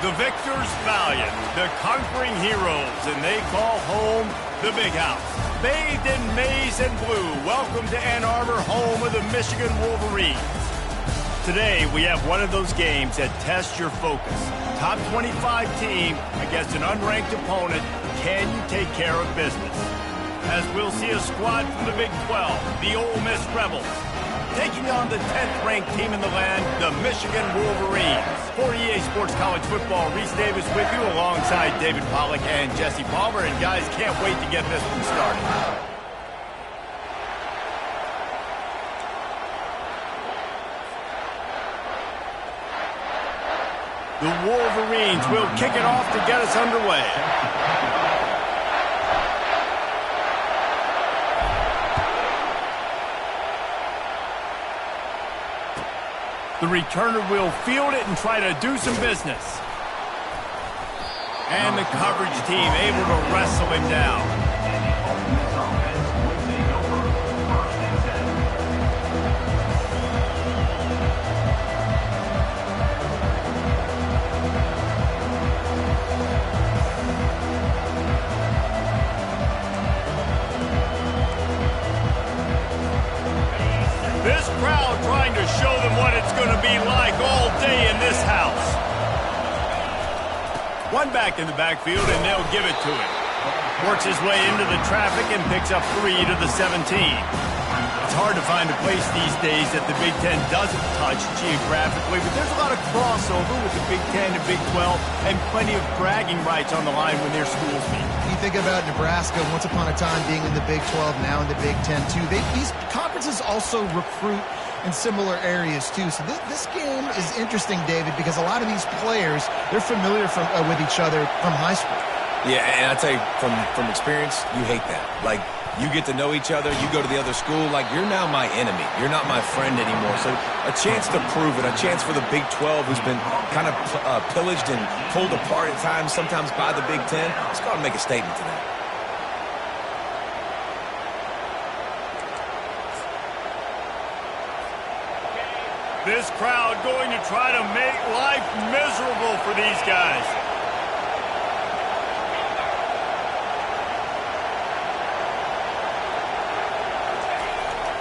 The victors valiant, the conquering heroes, and they call home the Big House. Bathed in maize and blue, welcome to Ann Arbor, home of the Michigan Wolverines. Today, we have one of those games that tests your focus. Top 25 team against an unranked opponent. Can you take care of business? As we'll see a squad from the Big 12, the Ole Miss Rebels, taking on the 10th-ranked team in the land, the Michigan Wolverines. For EA Sports College Football, Reese Davis with you alongside David Pollack and Jesse Palmer. And guys, can't wait to get this one started. The Wolverines will kick it off to get us underway. The returner will field it and try to do some business. And the coverage team able to wrestle him down. This crowd trying to show them what it's going to be like all day in this house. One back in the backfield, and they'll give it to him. Works his way into the traffic and picks up 3 to the 17. It's hard to find a place these days that the Big Ten doesn't touch geographically, but there's a lot of crossover with the Big Ten and Big 12, and plenty of bragging rights on the line when their schools meet. You think about Nebraska, once upon a time being in the Big 12, now in the Big Ten too. These conferences also recruit in similar areas too. So this game is interesting, David, because a lot of these players, they're familiar with each other from high school. Yeah, and I tell you, from experience, you hate that. Like, you get to know each other, you go to the other school, like, you're now my enemy. You're not my friend anymore. So a chance to prove it, a chance for the Big 12, who's been kind of pillaged and pulled apart at times, sometimes by the Big 10. Let's go out and make a statement today. This crowd going to try to make life miserable for these guys.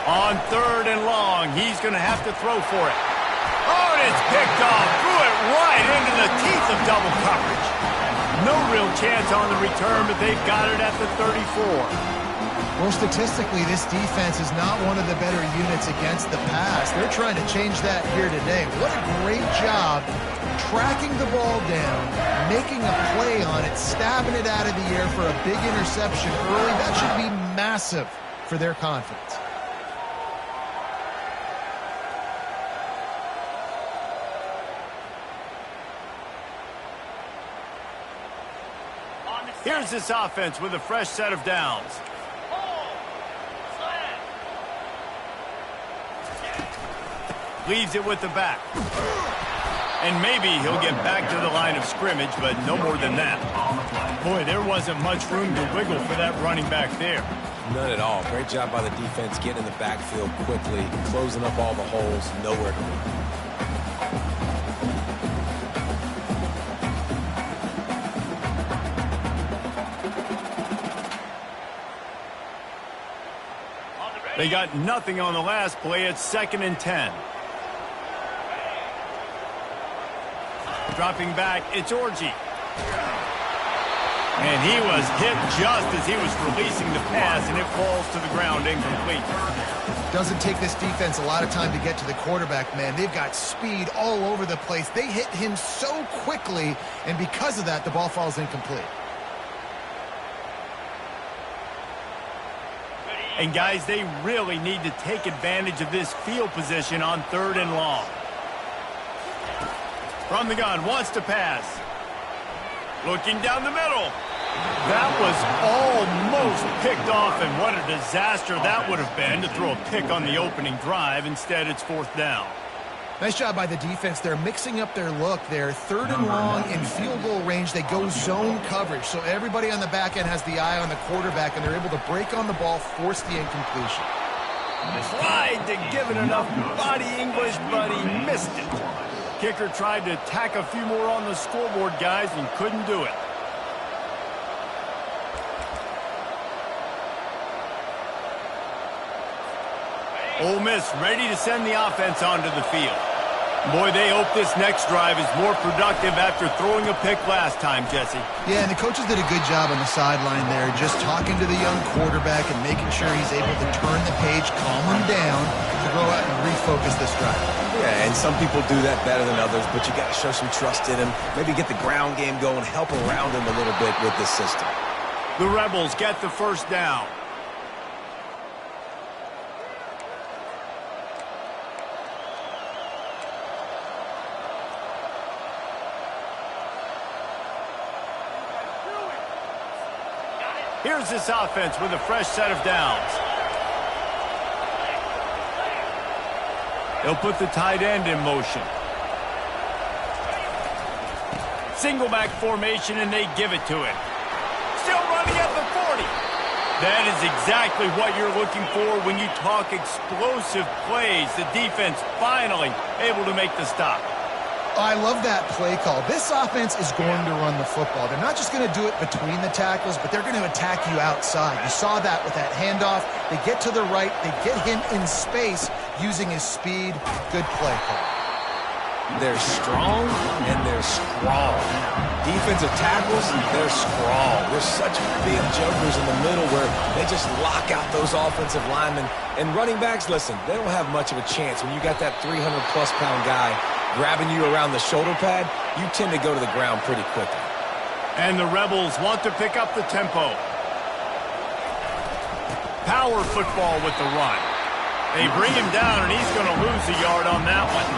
On 3rd and long, he's going to have to throw for it. Oh, and it's picked off. Threw it right into the teeth of double coverage. No real chance on the return, but they've got it at the 34. Well, statistically, this defense is not one of the better units against the pass. They're trying to change that here today. What a great job tracking the ball down, making a play on it, stabbing it out of the air for a big interception early. That should be massive for their confidence. Here's this offense with a fresh set of downs. Leaves it with the back. And maybe he'll get back to the line of scrimmage, but no more than that. Boy, there wasn't much room to wiggle for that running back there. None at all. Great job by the defense getting in the backfield quickly, closing up all the holes, nowhere to run. They got nothing on the last play. It's 2nd and 10. Dropping back, it's Orji. And he was hit just as he was releasing the pass, and it falls to the ground incomplete. Doesn't take this defense a lot of time to get to the quarterback, man. They've got speed all over the place. They hit him so quickly, and because of that, the ball falls incomplete. And guys, they really need to take advantage of this field position on 3rd and long. From the gun, wants to pass. Looking down the middle. That was almost picked off, and what a disaster that would have been to throw a pick on the opening drive. Instead, it's 4th down. Nice job by the defense. They're mixing up their look. They're 3rd and long in field goal range. They go zone coverage, so everybody on the back end has the eye on the quarterback, and they're able to break on the ball, force the incompletion. Tried to give it enough body English, but he missed it. Kicker tried to tack a few more on the scoreboard, guys, and couldn't do it. Ole Miss ready to send the offense onto the field. Boy, they hope this next drive is more productive after throwing a pick last time, Jesse. Yeah, and the coaches did a good job on the sideline there, just talking to the young quarterback and making sure he's able to turn the page, calm him down, to go out and refocus this drive. Yeah, and some people do that better than others, but you got to show some trust in him. Maybe get the ground game going, help around him a little bit with this system. The Rebels get the first down. Here's this offense with a fresh set of downs. They'll put the tight end in motion. Single back formation, and they give it to him. Still running at the 40. That is exactly what you're looking for when you talk explosive plays. The defense finally able to make the stop. I love that play call. This offense is going to run the football. They're not just going to do it between the tackles, but they're going to attack you outside. You saw that with that handoff. They get to the right. They get him in space using his speed. Good play call. They're strong and they're scrawl. Defensive tackles, they're scrawl. They're such big jumpers in the middle where they just lock out those offensive linemen. And running backs, listen, they don't have much of a chance. When you got that 300-plus pound guy grabbing you around the shoulder pad, you tend to go to the ground pretty quickly. And the Rebels want to pick up the tempo. Power football with the run. They bring him down, and he's going to lose a yard on that one.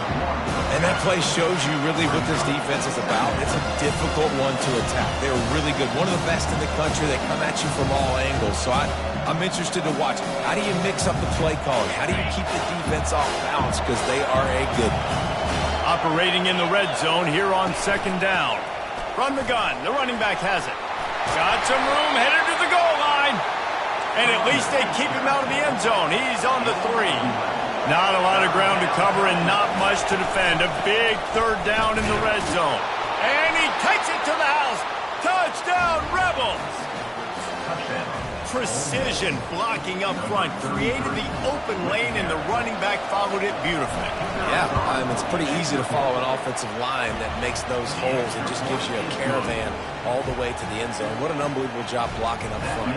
And that play shows you really what this defense is about. It's a difficult one to attack. They're really good. One of the best in the country. They come at you from all angles. So I'm interested to watch. How do you mix up the play calling? How do you keep the defense off balance? Because they are a good one. Operating in the red zone here on second down. Run the gun. The running back has it. Got some room, headed to the goal line. And at least they keep him out of the end zone. He's on the 3. Not a lot of ground to cover and not much to defend. A big third down in the red zone. And he takes it to the house. Touchdown, Rebels! Precision blocking up front created the open lane, and the running back followed it beautifully. Yeah, it's pretty easy to follow an offensive line that makes those holes and just gives you a caravan all the way to the end zone. What an unbelievable job blocking up front.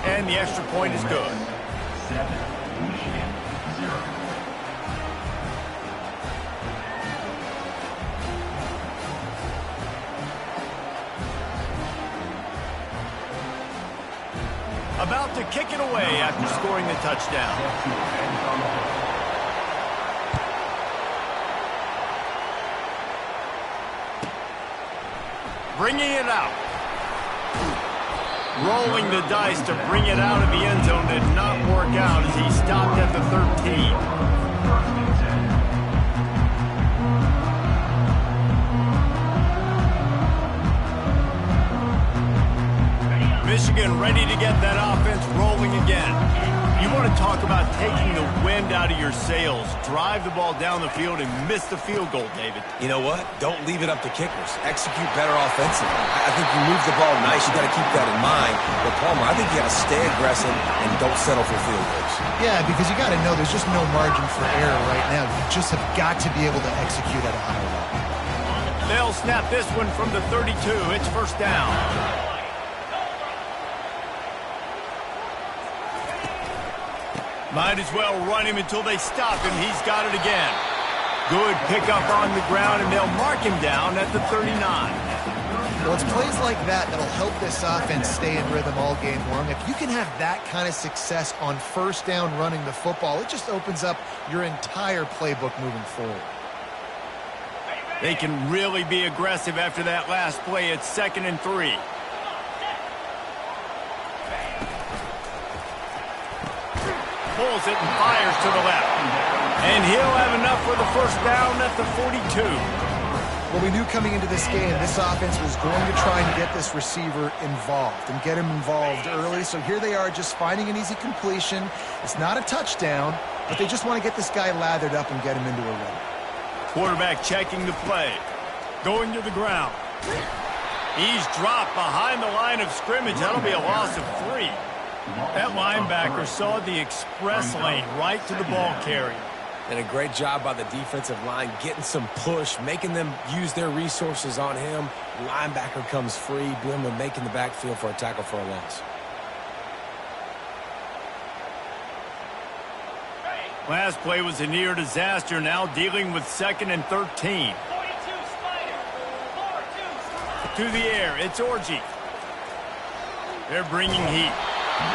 And the extra point is good. About to kick it away after scoring the touchdown. Bringing it out. Rolling the dice to bring it out of the end zone did not work out as he stopped at the 13. Michigan ready to get that offense rolling again. You want to talk about taking the wind out of your sails. Drive the ball down the field and miss the field goal, David. You know what? Don't leave it up to kickers. Execute better offensively. I think you move the ball nice. You got to keep that in mind. But, Palmer, I think you got to stay aggressive and don't settle for field goals. Yeah, because you got to know there's just no margin for error right now. You just have got to be able to execute at a higher level. They'll snap this one from the 32. It's first down. Might as well run him until they stop him. He's got it again. Good pickup on the ground, and they'll mark him down at the 39. Well, it's plays like that that'll help this offense stay in rhythm all game long. If you can have that kind of success on first down running the football, it just opens up your entire playbook moving forward. They can really be aggressive after that last play. It's 2nd and 3. Pulls it and fires to the left. And he'll have enough for the first down at the 42. Well, we knew coming into this game, this offense was going to try and get this receiver involved and get him involved early. So here they are just finding an easy completion. It's not a touchdown, but they just want to get this guy lathered up and get him into a run. Quarterback checking the play. Going to the ground. He's dropped behind the line of scrimmage. That'll be a loss of 3. That linebacker saw the express lane right to the ball carrier. And a great job by the defensive line getting some push, making them use their resources on him. Linebacker comes free, boom, and making the backfield for a tackle for a loss. Last play was a near disaster, now dealing with 2nd and 13. To the air, it's Orji. They're bringing heat.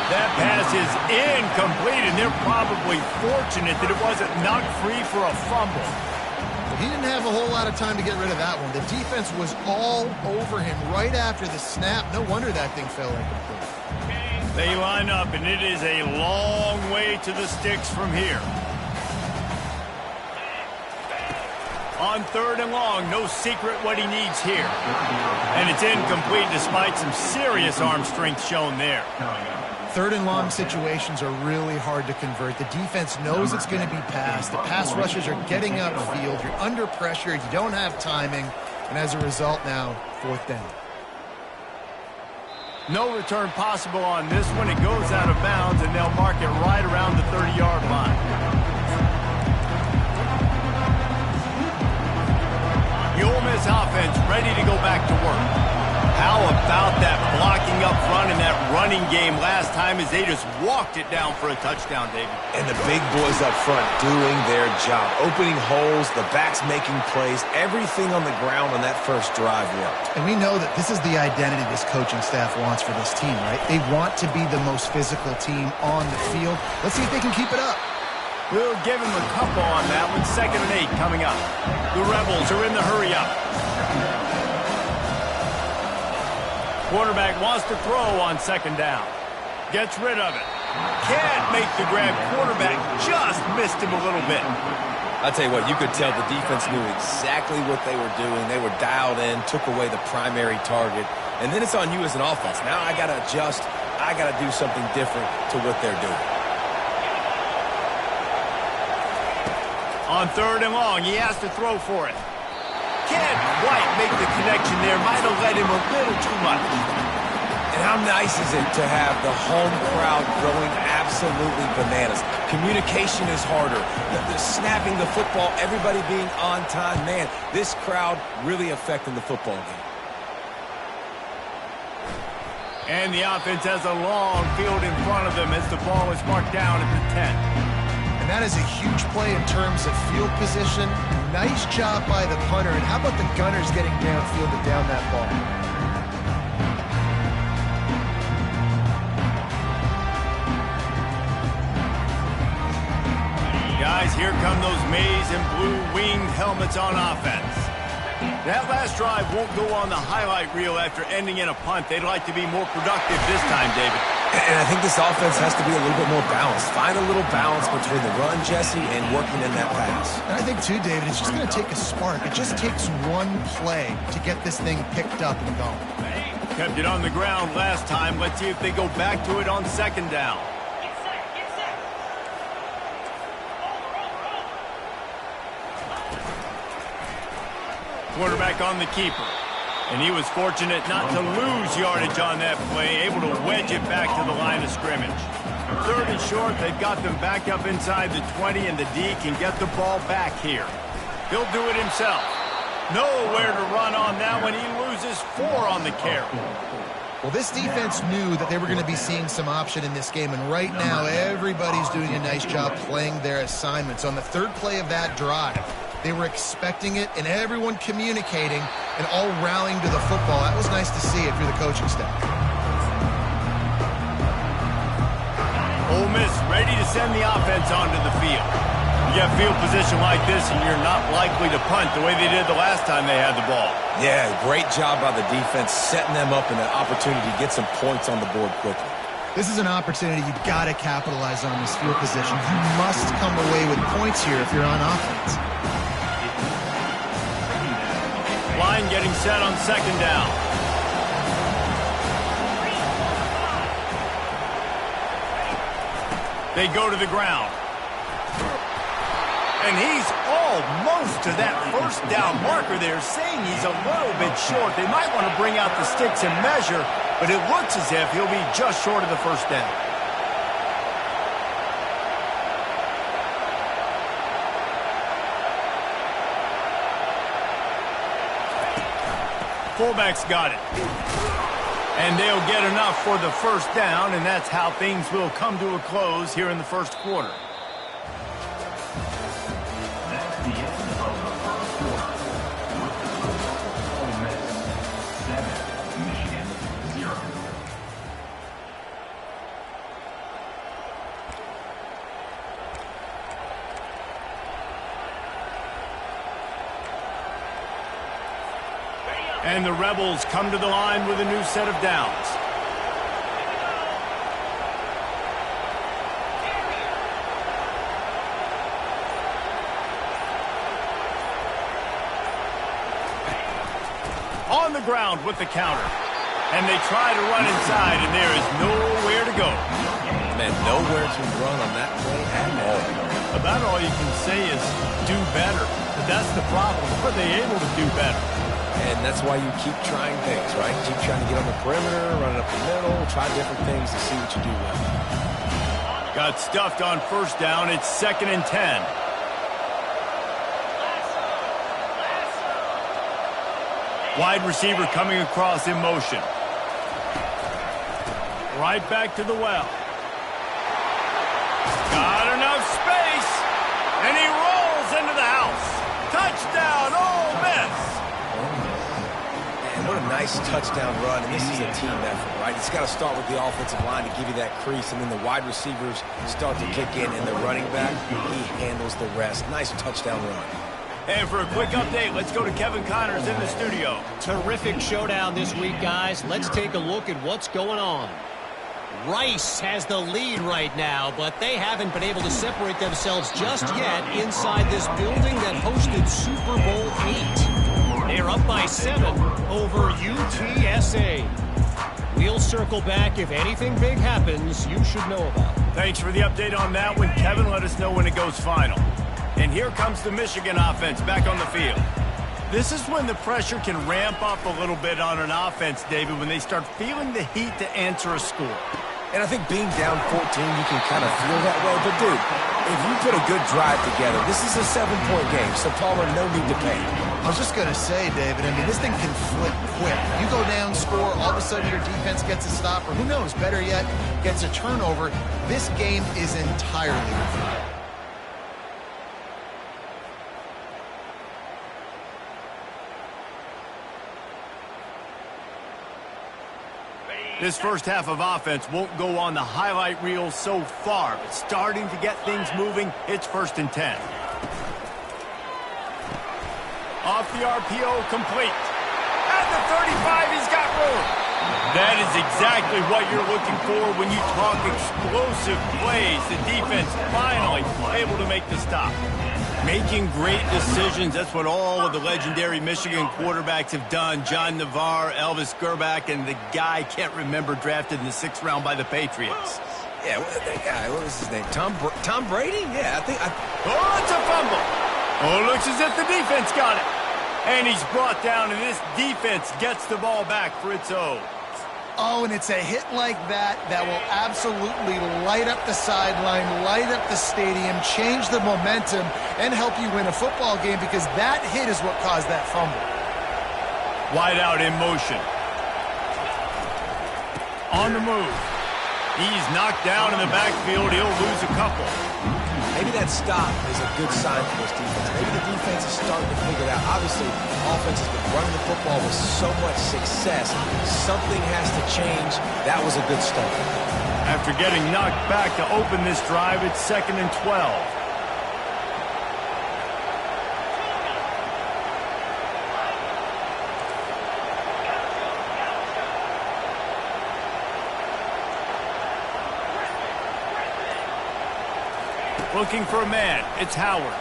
That pass is incomplete, and they're probably fortunate that it wasn't knocked free for a fumble. He didn't have a whole lot of time to get rid of that one. The defense was all over him right after the snap. No wonder that thing fell incomplete. They line up, and it is a long way to the sticks from here. On 3rd and long, no secret what he needs here. And it's incomplete despite some serious arm strength shown there. 3rd and long situations are really hard to convert. The defense knows it's going to be passed. The pass rushers are getting upfield. You're under pressure. You don't have timing. And as a result now, 4th down. No return possible on this one. It goes out of bounds, and they'll mark it right around the 30-yard line. The Ole Miss offense ready to go back to work. How about that blocking up front and that running game last time as they just walked it down for a touchdown, David? And the big boys up front doing their job. Opening holes, the backs making plays. Everything on the ground on that first drive worked. And we know that this is the identity this coaching staff wants for this team, right? They want to be the most physical team on the field. Let's see if they can keep it up. We'll give him a couple on that one. 2nd and 8 coming up. The Rebels are in the hurry-up. Quarterback wants to throw on 2nd down. Gets rid of it. Can't make the grab. Quarterback just missed him a little bit. I'll tell you what, you could tell the defense knew exactly what they were doing. They were dialed in, took away the primary target. And then it's on you as an offense. Now I got to adjust. I got to do something different to what they're doing. On 3rd and long, he has to throw for it. Can't quite make the connection there. Might have led him a little too much. And how nice is it to have the home crowd going absolutely bananas? Communication is harder. The snapping the football, everybody being on time. Man, this crowd really affecting the football game. And the offense has a long field in front of them as the ball is marked down at the 10. That is a huge play in terms of field position. Nice job by the punter. And how about the gunners getting downfield and down that ball? Guys, here come those maize and blue winged helmets on offense. That last drive won't go on the highlight reel after ending in a punt. They'd like to be more productive this time, David. And I think this offense has to be a little bit more balanced. Find a little balance between the run, Jesse, and working in that pass. And I think, too, David, it's just going to take a spark. It just takes one play to get this thing picked up and going. Kept it on the ground last time. Let's see if they go back to it on 2nd down. Quarterback on the keeper. And he was fortunate not to lose yardage on that play, able to wedge it back to the line of scrimmage. 3rd and short, they've got them back up inside the 20, and the D can get the ball back here. He'll do it himself. Nowhere to run on that one. He loses 4 on the carry. Well, this defense knew that they were going to be seeing some option in this game, and right now everybody's doing a nice job playing their assignments. On the 3rd play of that drive, they were expecting it, and everyone communicating and all rallying to the football. That was nice to see if you're the coaching staff. Ole Miss ready to send the offense onto the field. You have field position like this, and you're not likely to punt the way they did the last time they had the ball. Yeah, great job by the defense, setting them up in an opportunity to get some points on the board quickly. This is an opportunity you've got to capitalize on this field position. You must come away with points here if you're on offense. Line getting set on 2nd down. They go to the ground. And he's almost to that first down marker there, saying he's a little bit short. They might want to bring out the sticks and measure, but it looks as if he'll be just short of the first down. Fullback's got it. And they'll get enough for the first down, and that's how things will come to a close here in the first quarter. That's the end of the first quarter. Ole Miss 7, Michigan 0. And the Rebels come to the line with a new set of downs. On the ground with the counter. And they try to run inside, and there is nowhere to go. Man, nowhere to run on that play at all. About all you can say is do better. But that's the problem. Are they able to do better? And that's why you keep trying things, right? Keep trying to get on the perimeter, run it up the middle, try different things to see what you do well. Got stuffed on first down. It's 2nd and 10. Wide receiver coming across in motion. Right back to the well. Got enough space. And he rolls into the house. Touchdown, Ole Miss. What a nice touchdown run, and this is a team effort, right? It's got to start with the offensive line to give you that crease, and then the wide receivers start to kick in, and the running back, he handles the rest. Nice touchdown run. And for a quick update, let's go to Kevin Connors in the studio. Terrific showdown this week, guys. Let's take a look at what's going on. Rice has the lead right now, but they haven't been able to separate themselves just yet inside this building that hosted Super Bowl 8. They're up by 7 over UTSA. We'll circle back if anything big happens you should know about. Thanks for the update on that one, Kevin. Let us know when it goes final. And here comes the Michigan offense back on the field. This is when the pressure can ramp up a little bit on an offense, David, when they start feeling the heat to answer a score. And I think being down 14, you can kind of feel that way. But, dude, if you put a good drive together, this is a 7-point game, so Palmer, no need to panic. I was just going to say, David, I mean, this thing can flip quick. You go down, score, all of a sudden your defense gets a stop, or who knows, better yet, gets a turnover. This game is entirely different. This first half of offense won't go on the highlight reel so far, but starting to get things moving, it's 1st and 10. Off the RPO, complete. At the 35, he's got room. That is exactly what you're looking for when you talk explosive plays. The defense finally able to make the stop. Making great decisions, that's what all of the legendary Michigan quarterbacks have done. John Navarre, Elvis Gerbach, and the guy, can't remember, drafted in the 6th round by the Patriots. Yeah, that guy, what was his name? Tom Brady? Yeah, Oh, it's a fumble. Oh, looks as if the defense got it. And he's brought down, and this defense gets the ball back for its own. Oh, and it's a hit like that that will absolutely light up the sideline, light up the stadium, change the momentum, and help you win a football game, because that hit is what caused that fumble. Wide out in motion. On the move. He's knocked down in the backfield. He'll lose a couple. Maybe that stop is a good sign for this defense. Maybe the defense is starting to figure it out. Obviously, offense has been running the football with so much success. Something has to change. That was a good start. After getting knocked back to open this drive, it's 2nd and 12. Looking for a man. It's Howard.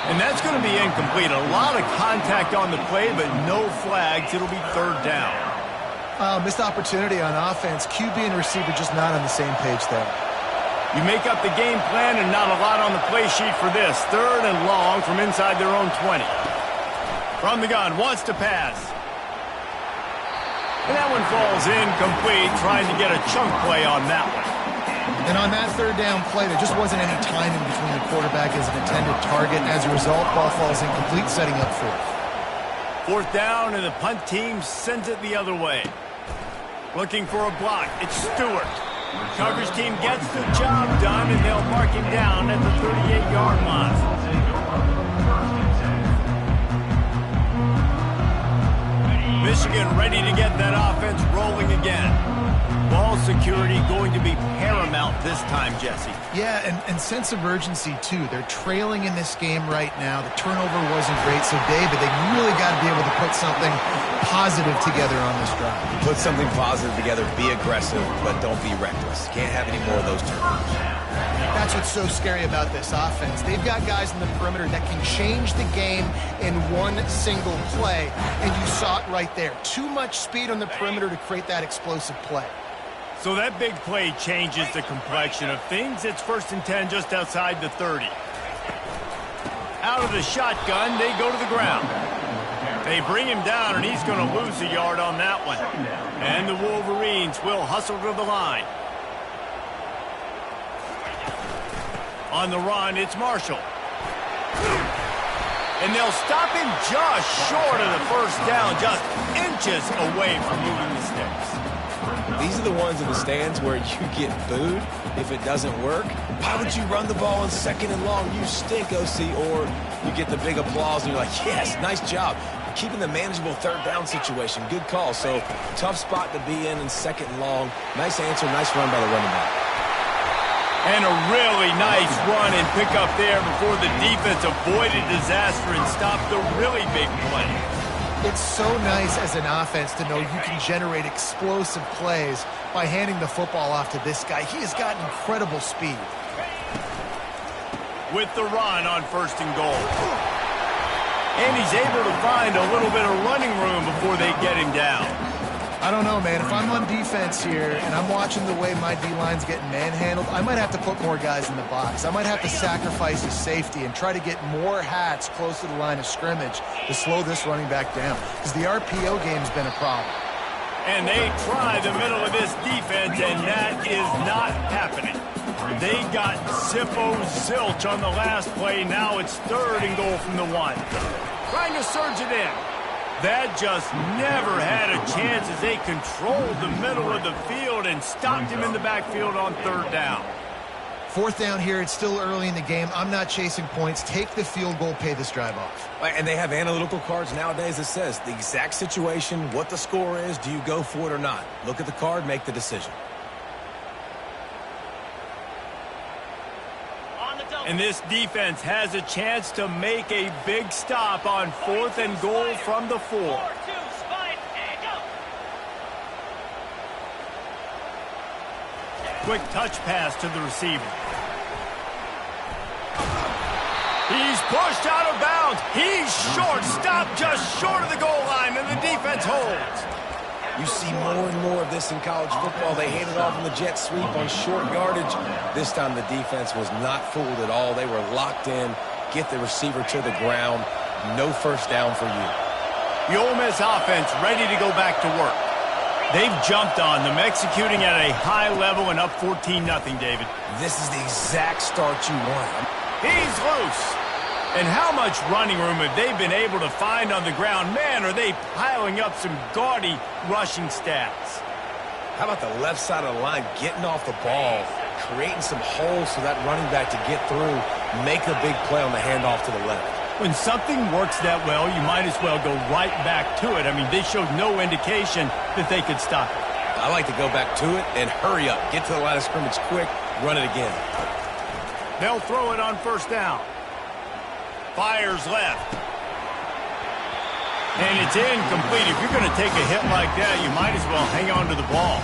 And that's going to be incomplete. A lot of contact on the play, but no flags. It'll be 3rd down. Missed opportunity on offense. QB and receiver just not on the same page there. You make up the game plan and not a lot on the play sheet for this. 3rd and long from inside their own 20. From the gun, wants to pass. And that one falls incomplete, trying to get a chunk play on that one. And on that 3rd down play, there just wasn't any time in between the quarterback as an intended target. As a result, ball falls incomplete, setting up 4th. 4th down, and the punt team sends it the other way. Looking for a block. It's Stewart. Coverage team gets the job done, and they'll mark him down at the 38-yard line. Michigan ready to get that offense rolling again. Ball security going to be paramount this time, Jesse. Yeah, and sense of urgency, too. They're trailing in this game right now. The turnover wasn't great, so David, they really got to be able to put something positive together on this drive. Put something positive together, be aggressive, but don't be reckless. Can't have any more of those turnovers. That's what's so scary about this offense. They've got guys in the perimeter that can change the game in one single play, and you saw it right there. Too much speed on the perimeter to create that explosive play. So that big play changes the complexion of things. It's 1st and 10 just outside the 30. Out of the shotgun, they go to the ground. They bring him down, and he's going to lose a yard on that one. And the Wolverines will hustle to the line. On the run, it's Marshall. And they'll stop him just short of the 1st down, just inches away from moving the sticks. These are the ones in the stands where you get booed if it doesn't work. Why would you run the ball on 2nd and long? You stink, OC. Or you get the big applause and you're like, yes, nice job. Keeping the manageable 3rd down situation. Good call. So tough spot to be in 2nd and long. Nice answer, nice run by the running back. And a really nice run and pick up there before the defense avoided disaster and stopped the really big play. It's so nice as an offense to know you can generate explosive plays by handing the football off to this guy. He has got incredible speed. With the run on 1st and goal. And he's able to find a little bit of running room before they get him down. I don't know, man. If I'm on defense here and I'm watching the way my D-line's getting manhandled, I might have to put more guys in the box. I might have to sacrifice his safety and try to get more hats close to the line of scrimmage to slow this running back down, because the RPO game's been a problem. And they try the middle of this defense, and that is not happening. They got zilch on the last play. Now it's 3rd and goal from the 1. Trying to surge it in. That just never had a chance as they controlled the middle of the field and stopped him in the backfield on 3rd down. 4th down here. It's still early in the game. I'm not chasing points. Take the field goal, pay this drive off. And they have analytical cards nowadays that says the exact situation, what the score is, do you go for it or not? Look at the card, make the decision. And this defense has a chance to make a big stop on 4th and goal from the 4. Quick touch pass to the receiver. He's pushed out of bounds. He's short. Stopped just short of the goal line, and the defense holds. You see more and more of this in college football. They hand it off in the jet sweep on short yardage. This time the defense was not fooled at all. They were locked in. Get the receiver to the ground. No 1st down for you. The Ole Miss offense ready to go back to work. They've jumped on them, executing at a high level and up 14-0, David. This is the exact start you want. He's loose. And how much running room have they been able to find on the ground? Man, are they piling up some gaudy rushing stats. How about the left side of the line getting off the ball, creating some holes for that running back to get through, make a big play on the handoff to the left. When something works that well, you might as well go right back to it. I mean, they showed no indication that they could stop it. I like to go back to it and hurry up. Get to the line of scrimmage quick, run it again. They'll throw it on 1st down. Fires left. And it's incomplete. If you're going to take a hit like that, you might as well hang on to the ball.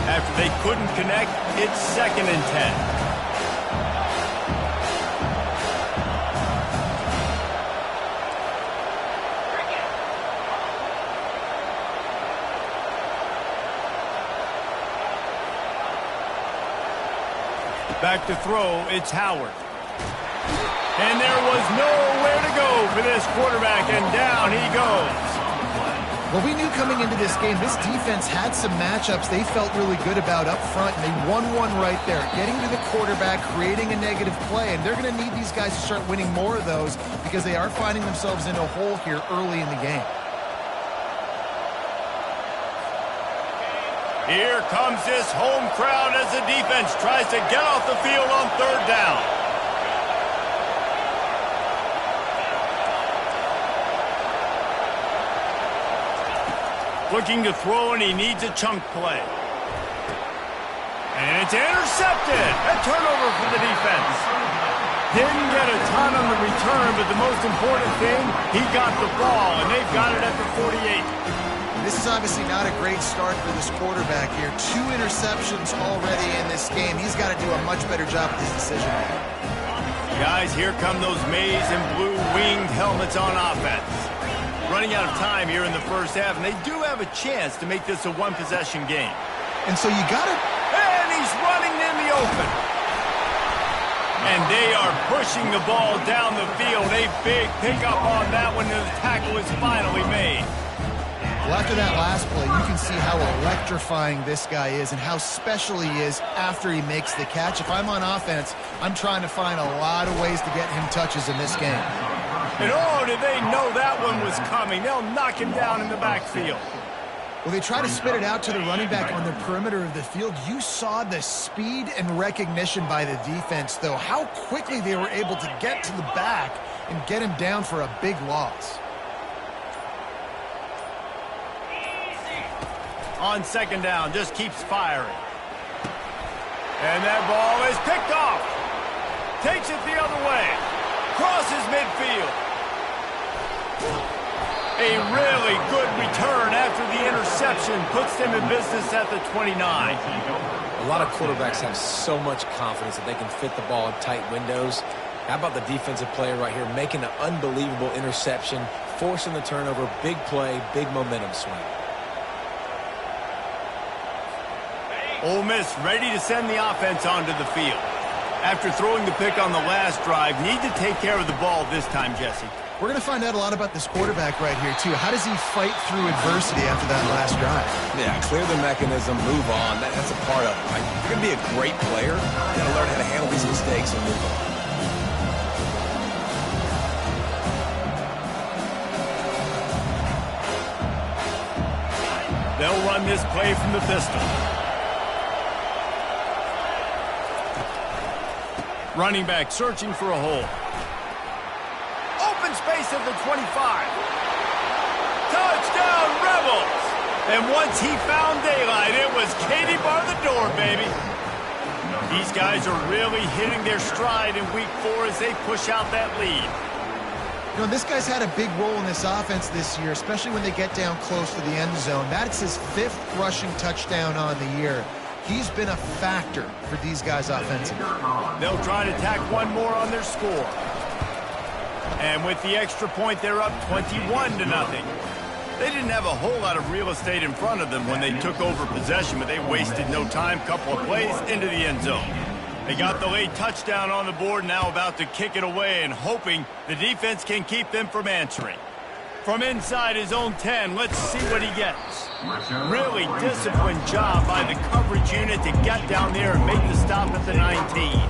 After they couldn't connect, it's 2nd and 10. Back to throw, it's Howard. And there was nowhere to go for this quarterback, and down he goes. Well, we knew coming into this game, this defense had some matchups they felt really good about up front, and they won one right there, getting to the quarterback, creating a negative play, and they're going to need these guys to start winning more of those because they are finding themselves in a hole here early in the game. Here comes this home crowd as the defense tries to get off the field on third down. Looking to throw, and he needs a chunk play. And it's intercepted. A turnover for the defense. Didn't get a ton on the return, but the most important thing, he got the ball, and they've got it at the 48. This is obviously not a great start for this quarterback here. 2 interceptions already in this game. He's got to do a much better job with his decision. Guys, here come those maize and blue winged helmets on offense. Running out of time here in the first half, and they do have a chance to make this a one-possession game. And so you got to... And he's running in the open. And they are pushing the ball down the field. A big pickup on that one, and the tackle is finally made. Well, after that last play, you can see how electrifying this guy is and how special he is after he makes the catch. If I'm on offense, I'm trying to find a lot of ways to get him touches in this game. And oh, did they know that one was coming. They'll knock him down in the backfield. Well, they try to spit it out to the running back on the perimeter of the field. You saw the speed and recognition by the defense, though. How quickly they were able to get to the back and get him down for a big loss. On second down, just keeps firing. And that ball is picked off. Takes it the other way. Crosses midfield. A really good return after the interception puts them in business at the 29. A lot of quarterbacks have so much confidence that they can fit the ball in tight windows. How about the defensive player right here making an unbelievable interception, forcing the turnover, big play, big momentum swing. Ole Miss ready to send the offense onto the field. After throwing the pick on the last drive, need to take care of the ball this time, Jesse. We're going to find out a lot about this quarterback right here, too. How does he fight through adversity after that last drive? Yeah, clear the mechanism, move on. That's a part of it, right? If you're going to be a great player, you got to learn how to handle these mistakes and move on. They'll run this play from the pistol. Running back searching for a hole. Open space at the 25. Touchdown, Rebels! And once he found daylight, it was Katie bar the door, baby. These guys are really hitting their stride in week 4 as they push out that lead. You know, this guy's had a big role in this offense this year, especially when they get down close to the end zone. That's his 5th rushing touchdown on the year. He's been a factor for these guys offensively. They'll try to tack one more on their score. And with the extra point, they're up 21-0. They didn't have a whole lot of real estate in front of them when they took over possession, but they wasted no time. Couple of plays into the end zone. They got the late touchdown on the board, now about to kick it away and hoping the defense can keep them from answering. From inside his own 10, let's see what he gets. Really disciplined job by the coverage unit to get down there and make the stop at the 19.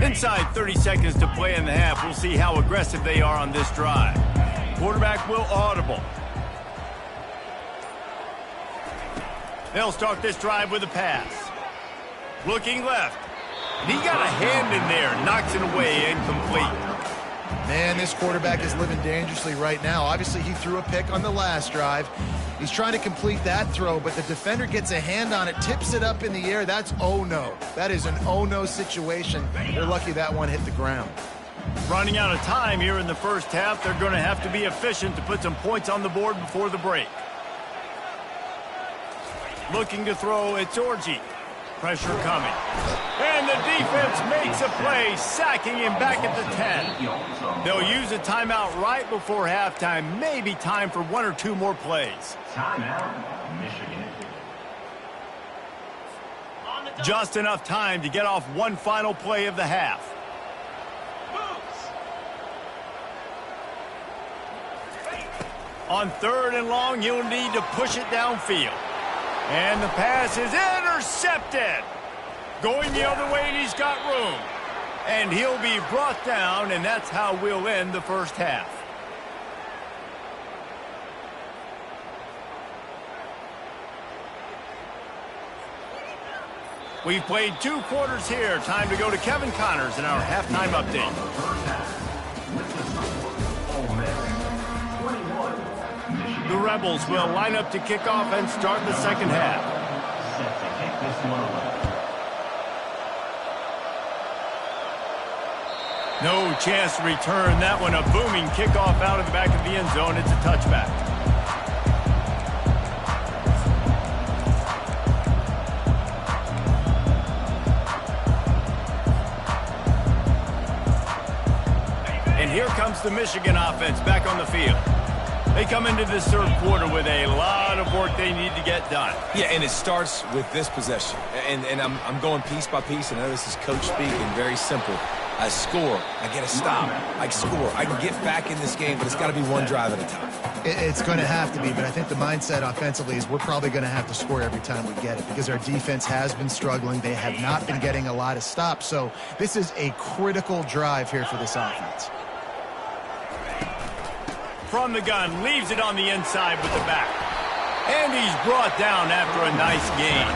Inside 30 seconds to play in the half. We'll see how aggressive they are on this drive. Quarterback will audible. They'll start this drive with a pass. Looking left. And he got a hand in there. Knocks it away, incomplete. Man, this quarterback is living dangerously right now. Obviously, he threw a pick on the last drive. He's trying to complete that throw, but the defender gets a hand on it, tips it up in the air. That's oh-no. That is an oh-no situation. They're lucky that one hit the ground. Running out of time here in the first half. They're going to have to be efficient to put some points on the board before the break. Looking to throw, it's Orji. Pressure coming. And the defense makes a play, sacking him back at the 10. They'll use a timeout right before halftime. Maybe time for one or two more plays. Timeout, Michigan. Just enough time to get off one final play of the half. On 3rd and long, he'll need to push it downfield. And the pass is intercepted. Going the other way, and he's got room. And he'll be brought down, and that's how we'll end the first half. We've played 2 quarters here. Time to go to Kevin Connors in our halftime update. The Rebels will line up to kick off and start the second half. Set to kick this one away. No chance to return that one. A booming kickoff out of the back of the end zone. It's a touchback. And here comes the Michigan offense back on the field. They come into this third quarter with a lot of work they need to get done. Yeah, and it starts with this possession. And I'm going piece by piece. I know this is coach speak and very simple. I score. I get a stop. I score. I can get back in this game, but it's got to be one drive at a time. It's going to have to be, but I think the mindset offensively is we're probably going to have to score every time we get it because our defense has been struggling. They have not been getting a lot of stops, so this is a critical drive here for this offense. From the gun, leaves it on the inside with the back. And he's brought down after a nice gain.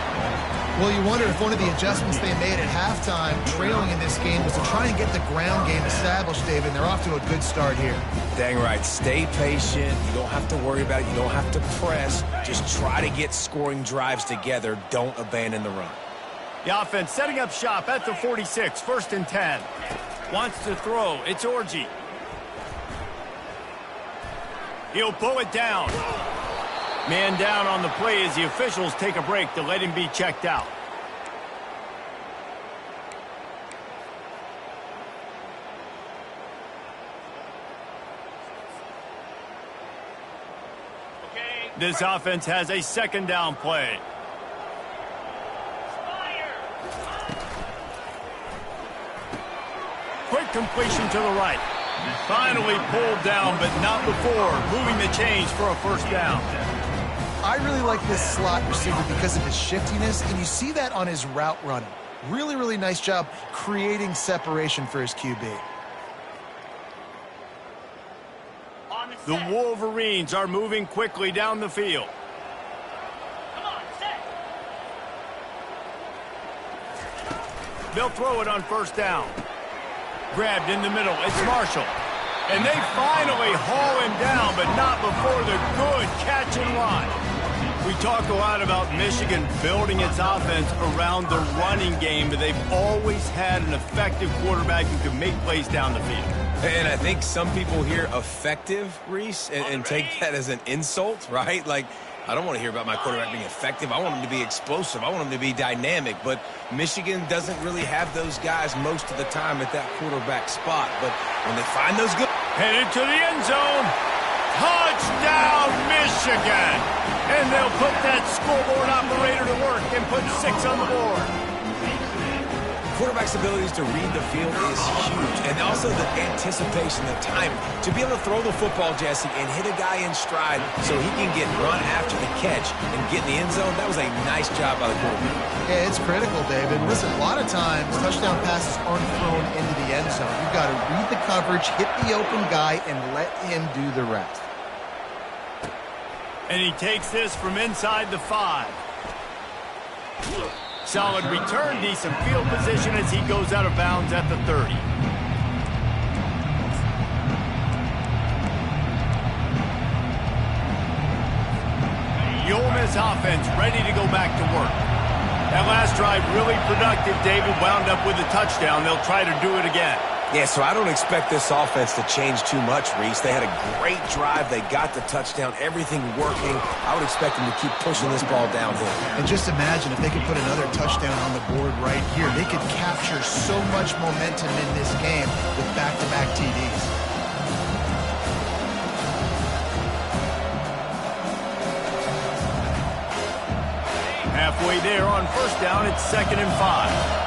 Well, you wonder if one of the adjustments they made at halftime, trailing in this game, was to try and get the ground game established, David. They're off to a good start here. Dang right. Stay patient. You don't have to worry about it. You don't have to press. Just try to get scoring drives together. Don't abandon the run. The offense setting up shop at the 46, 1st and 10. Wants to throw. It's Orji. He'll pull it down. Man down on the play as the officials take a break to let him be checked out. This offense has a 2nd down play. Quick completion to the right. Finally pulled down, but not before moving the chains for a 1st down. I really like this slot receiver because of his shiftiness, and you see that on his route running. Really, really nice job creating separation for his QB. The Wolverines are moving quickly down the field. They'll throw it on 1st down. Grabbed in the middle. It's Marshall. And they finally haul him down, but not before the good catch and run. We talk a lot about Michigan building its offense around the running game, but they've always had an effective quarterback who can make plays down the field. And I think some people hear effective, Reese, and take that as an insult, right? Like, I don't want to hear about my quarterback being effective. I want him to be explosive. I want him to be dynamic. But Michigan doesn't really have those guys most of the time at that quarterback spot. But when they find those good... Headed to the end zone. Touchdown, Michigan! And they'll put that scoreboard operator to work and put 6 on the board. Quarterback's abilities to read the field is huge. And also the anticipation, the timing. To be able to throw the football, Jesse, and hit a guy in stride so he can get run after the catch and get in the end zone, that was a nice job by the quarterback. Yeah, it's critical, David. Listen, a lot of times touchdown passes aren't thrown into the end zone. You've got to read the coverage, hit the open guy, and let him do the rest. And he takes this from inside the 5. Solid return, decent field position as he goes out of bounds at the 30. The Ole Miss offense ready to go back to work. That last drive really productive. David wound up with a touchdown. They'll try to do it again. Yeah, so I don't expect this offense to change too much, Reese. They had a great drive. They got the touchdown, everything working. I would expect them to keep pushing this ball downhill. And just imagine if they could put another touchdown on the board right here. They could capture so much momentum in this game with back-to-back TDs. Halfway there on first down, it's 2nd and 5.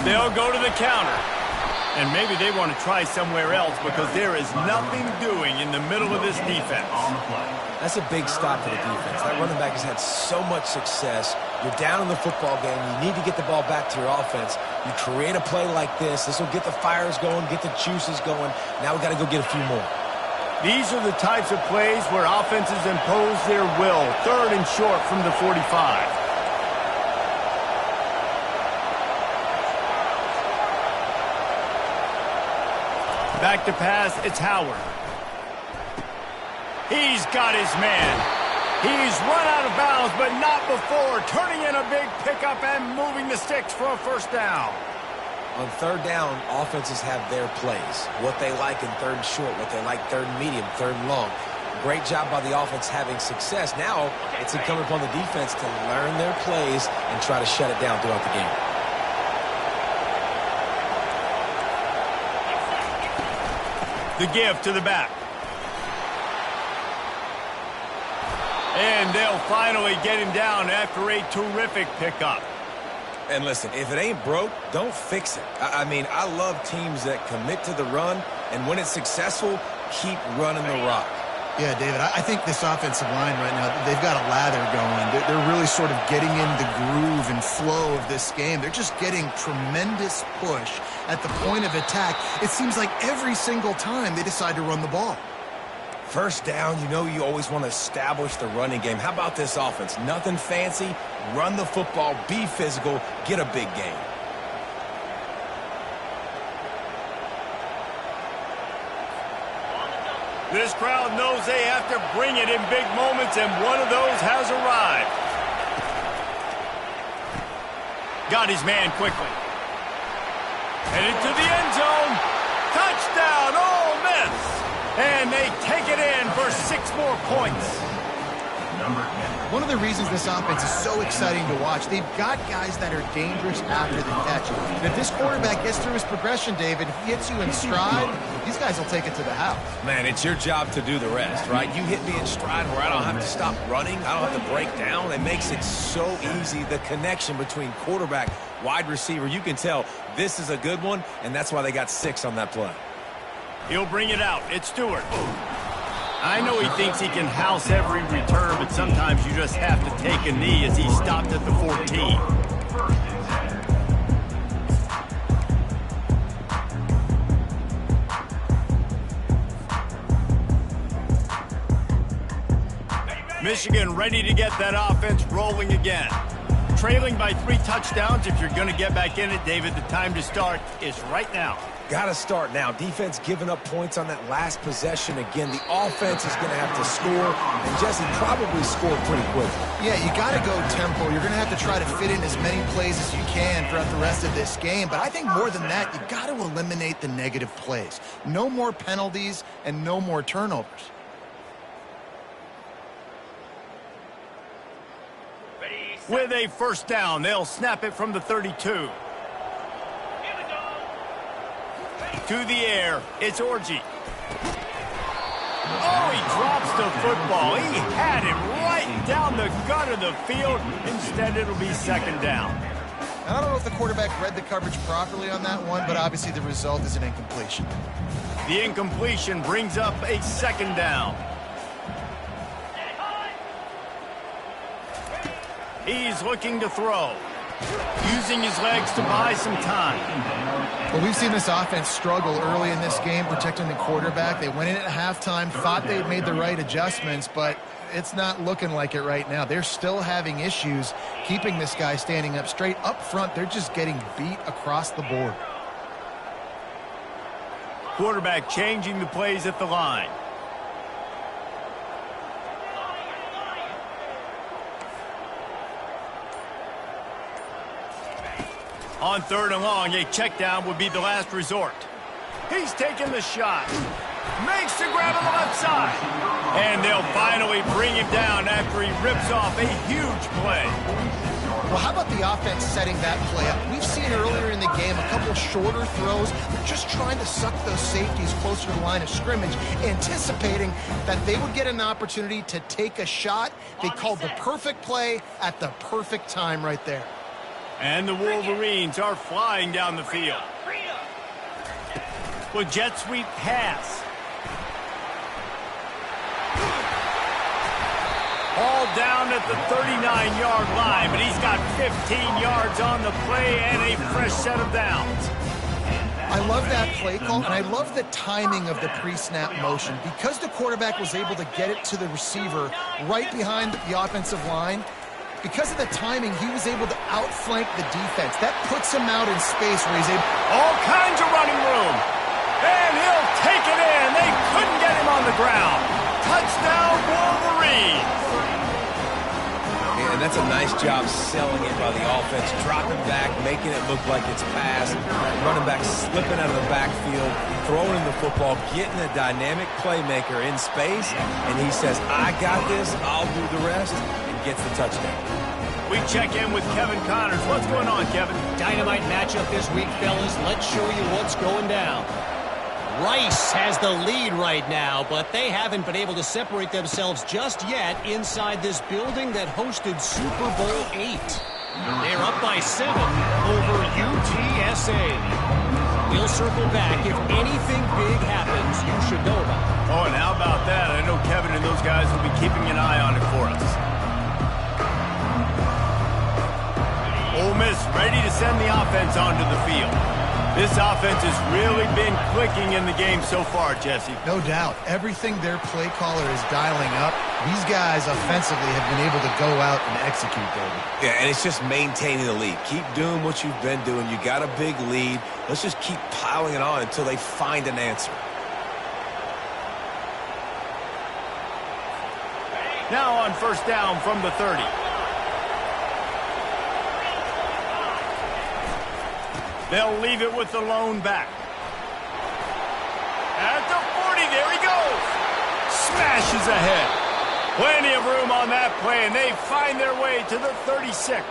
They'll go to the counter. And maybe they want to try somewhere else because there is nothing doing in the middle of this defense. That's a big stop for the defense. That running back has had so much success. You're down in the football game. You need to get the ball back to your offense. You create a play like this. This will get the fires going, get the juices going. Now we got to go get a few more. These are the types of plays where offenses impose their will. 3rd and short from the 45. Back to pass, it's Howard. He's got his man. He's run out of bounds, but not before. Turning in a big pickup and moving the sticks for a first down. On 3rd down, offenses have their plays. What they like in 3rd and short, what they like 3rd and medium, 3rd and long. Great job by the offense having success. Now it's incumbent upon the defense to learn their plays and try to shut it down throughout the game. The give to the back. And they'll finally get him down after a terrific pickup. And listen, if it ain't broke, don't fix it. I mean, I love teams that commit to the run, and when it's successful, keep running the rock. Yeah, David, I think this offensive line right now, they've got a lather going. They're really sort of getting in the groove and flow of this game. They're just getting tremendous push at the point of attack. It seems like every single time they decide to run the ball. First down, you know you always want to establish the running game. How about this offense? Nothing fancy. Run the football, be physical, get a big gain. This crowd knows they have to bring it in big moments, and one of those has arrived. Got his man quickly. Headed to the end zone. Touchdown, Ole Miss. And they take it in for 6 more points. One of the reasons this offense is so exciting to watch, they've got guys that are dangerous after the catch. And if this quarterback gets through his progression, David, if he hits you in stride, these guys will take it to the house. Man, it's your job to do the rest, right? You hit me in stride where I don't have to stop running. I don't have to break down. It makes it so easy. The connection between quarterback, wide receiver, you can tell this is a good one, and that's why they got 6 on that play. He'll bring it out. It's Stewart. I know he thinks he can house every return, but sometimes you just have to take a knee as he stopped at the 14. Michigan ready to get that offense rolling again. Trailing by 3 touchdowns. If you're going to get back in it, David, the time to start is right now. Got to start now. Defense giving up points on that last possession. Again, the offense is going to have to score, and Jesse probably scored pretty quickly. Yeah, you got to go tempo. You're going to have to try to fit in as many plays as you can throughout the rest of this game. But I think more than that, you got to eliminate the negative plays. No more penalties and no more turnovers. With a first down, they'll snap it from the 32. To the air, it's Orji. Oh, he drops the football. He had him right down the gut of the field. Instead, it'll be 2nd down. I don't know if the quarterback read the coverage properly on that one, but obviously the result is an incompletion. The incompletion brings up a 2nd down. He's looking to throw. Using his legs to buy some time. Well, we've seen this offense struggle early in this game protecting the quarterback. They went in at halftime, thought they had made the right adjustments, but it's not looking like it right now. They're still having issues keeping this guy standing up straight. Up front, they're just getting beat across the board. Quarterback changing the plays at the line. On 3rd and long, a check down would be the last resort. He's taking the shot. Makes the grab on the left side. And they'll finally bring him down after he rips off a huge play. Well, how about the offense setting that play up? We've seen earlier in the game a couple shorter throws. They're just trying to suck those safeties closer to the line of scrimmage, anticipating that they would get an opportunity to take a shot. They called the perfect play at the perfect time right there. And the Wolverines are flying down the field. With jet sweep pass. Ball down at the 39-yard line, but he's got 15 yards on the play and a fresh set of downs. I love that play call, and I love the timing of the pre-snap motion. Because the quarterback was able to get it to the receiver right behind the offensive line, because of the timing, he was able to outflank the defense. That puts him out in space where he's able... All kinds of running room. And he'll take it in. They couldn't get him on the ground. Touchdown, Wolverines. And that's a nice job selling it by the offense, dropping back, making it look like it's passed, running back slipping out of the backfield, throwing the football, getting a dynamic playmaker in space, and he says, I got this, I'll do the rest, and gets the touchdown. We check in with Kevin Connors. What's going on, Kevin? Dynamite matchup this week, fellas. Let's show you what's going down. Rice has the lead right now, but they haven't been able to separate themselves just yet inside this building that hosted Super Bowl VIII. They're up by 7 over UTSA. We'll circle back. If anything big happens, you should know about it. Oh, and how about that? I know Kevin and those guys will be keeping an eye on it for us. Ole Miss ready to send the offense onto the field. This offense has really been clicking in the game so far, Jesse. No doubt. Everything their play caller is dialing up, these guys offensively have been able to go out and execute, David. Yeah, and it's just maintaining the lead. Keep doing what you've been doing. You got a big lead. Let's just keep piling it on until they find an answer. Now on 1st down from the 30. They'll leave it with the lone back. At the 40, there he goes. Smashes ahead. Plenty of room on that play, and they find their way to the 36.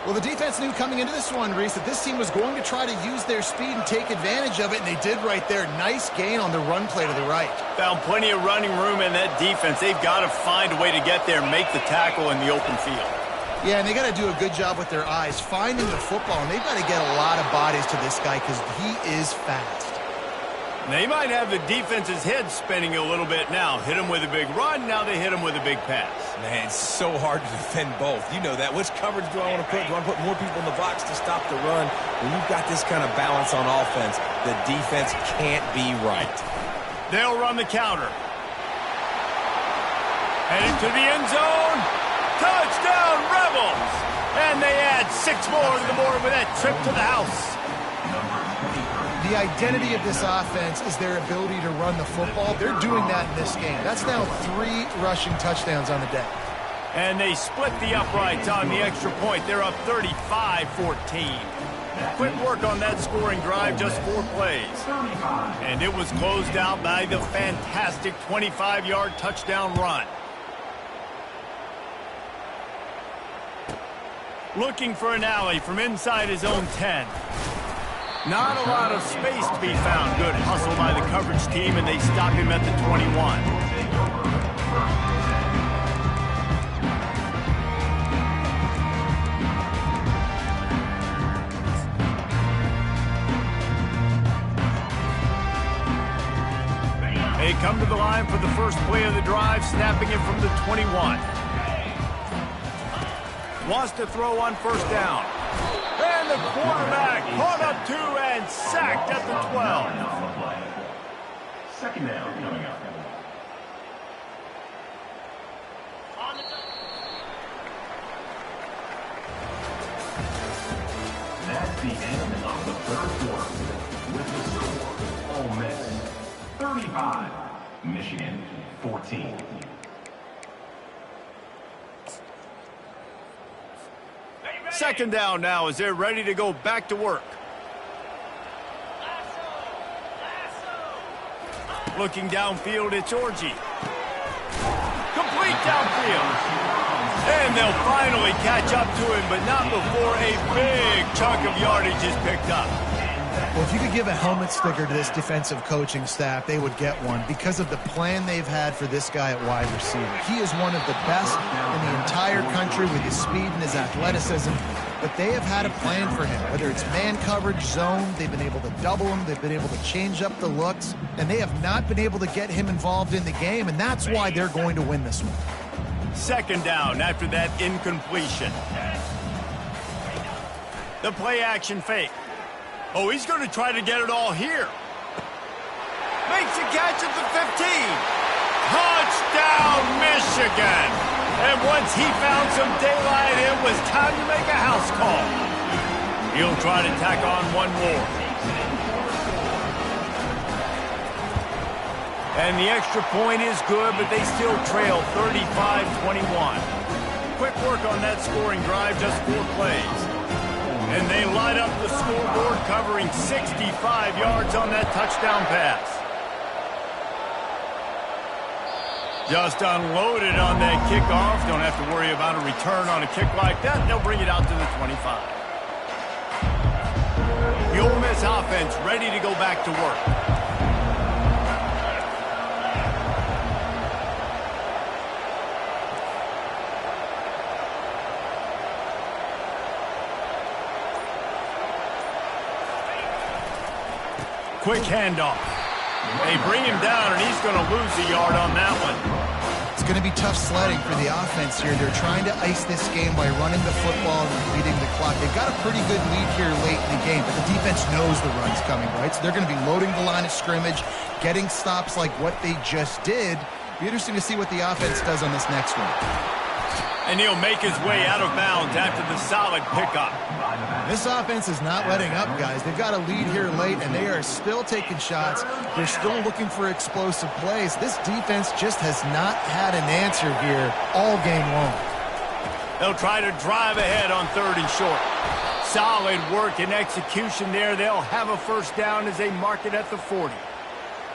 Well, the defense knew coming into this one, Reese, that this team was going to try to use their speed and take advantage of it, and they did right there. Nice gain on the run play to the right. Found plenty of running room in that defense. They've got to find a way to get there and make the tackle in the open field. Yeah, and they got to do a good job with their eyes, finding the football, and they've got to get a lot of bodies to this guy because he is fast. They might have the defense's head spinning a little bit now. Hit him with a big run, now they hit him with a big pass. Man, it's so hard to defend both. You know that. Which coverage do I want to put? Do I want to put more people in the box to stop the run? When you've got this kind of balance on offense, the defense can't be right. They'll run the counter. Headed to the end zone. Touchdown, Rebels! And they add 6 more to the board with that trip to the house. The identity of this offense is their ability to run the football. They're doing that in this game. That's now 3 rushing touchdowns on the day. And they split the uprights on the extra point. They're up 35-14. Quick work on that scoring drive, just 4 plays. And it was closed out by the fantastic 25-yard touchdown run. Looking for an alley from inside his own 10. Not a lot of space to be found. Good hustle by the coverage team, and they stop him at the 21. They come to the line for the first play of the drive, snapping it from the 21. Wants to throw on 1st down. And the quarterback caught up 2 and sacked at the 12. 2nd down coming up. That's the end of the 3rd quarter. With the score, Ole Miss 35, Michigan 14. Second down now as they're ready to go back to work. Looking downfield, it's Orji. Complete downfield. And they'll finally catch up to him, but not before a big chunk of yardage is picked up. Well, if you could give a helmet sticker to this defensive coaching staff, they would get one because of the plan they've had for this guy at wide receiver. He is one of the best in the entire country with his speed and his athleticism, but they have had a plan for him. Whether it's man coverage, zone, they've been able to double him, they've been able to change up the looks, and they have not been able to get him involved in the game, and that's why they're going to win this one. Second down after that incompletion. The play action fake. Oh, he's going to try to get it all here. Makes a catch at the 15. Touchdown, Michigan. And once he found some daylight, it was time to make a house call. He'll try to tack on one more. And the extra point is good, but they still trail 35-21. Quick work on that scoring drive, just 4 plays. And they light up the scoreboard, covering 65 yards on that touchdown pass. Just unloaded on that kickoff. Don't have to worry about a return on a kick like that. They'll bring it out to the 25. The Ole Miss offense ready to go back to work. Quick handoff. They bring him down, and he's going to lose a yard on that one. It's going to be tough sledding for the offense here. They're trying to ice this game by running the football and beating the clock. They've got a pretty good lead here late in the game, but the defense knows the run's coming, right? So they're going to be loading the line of scrimmage, getting stops like what they just did. Be interesting to see what the offense does on this next one. And he'll make his way out of bounds after the solid pickup. This offense is not letting up, guys. They've got a lead here late, and they are still taking shots. They're still looking for explosive plays. This defense just has not had an answer here all game long. They'll try to drive ahead on 3rd and short. Solid work and execution there. They'll have a first down as they mark it at the 40.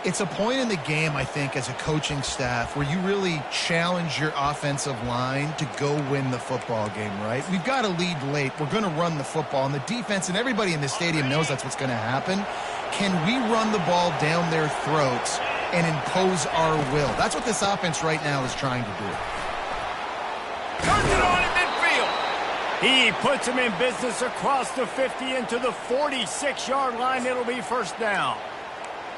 It's a point in the game, I think, as a coaching staff where you really challenge your offensive line to go win the football game, right? We've got a lead late. We're going to run the football, and the defense and everybody in the stadium knows that's what's going to happen. Can we run the ball down their throats and impose our will? That's what this offense right now is trying to do. Turns it on in midfield. He puts him in business across the 50 into the 46-yard line. It'll be first down.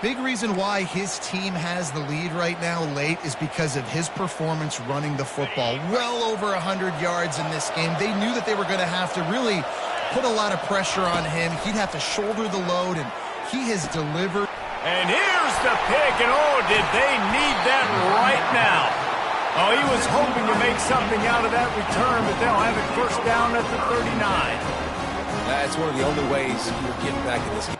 Big reason why his team has the lead right now late is because of his performance running the football. Well over 100 yards in this game. They knew that they were going to have to really put a lot of pressure on him. He'd have to shoulder the load, and he has delivered. And here's the pick, and oh, did they need that right now. Oh, he was hoping to make something out of that return, but they'll have it first down at the 39. That's one of the only ways you're getting back in this game.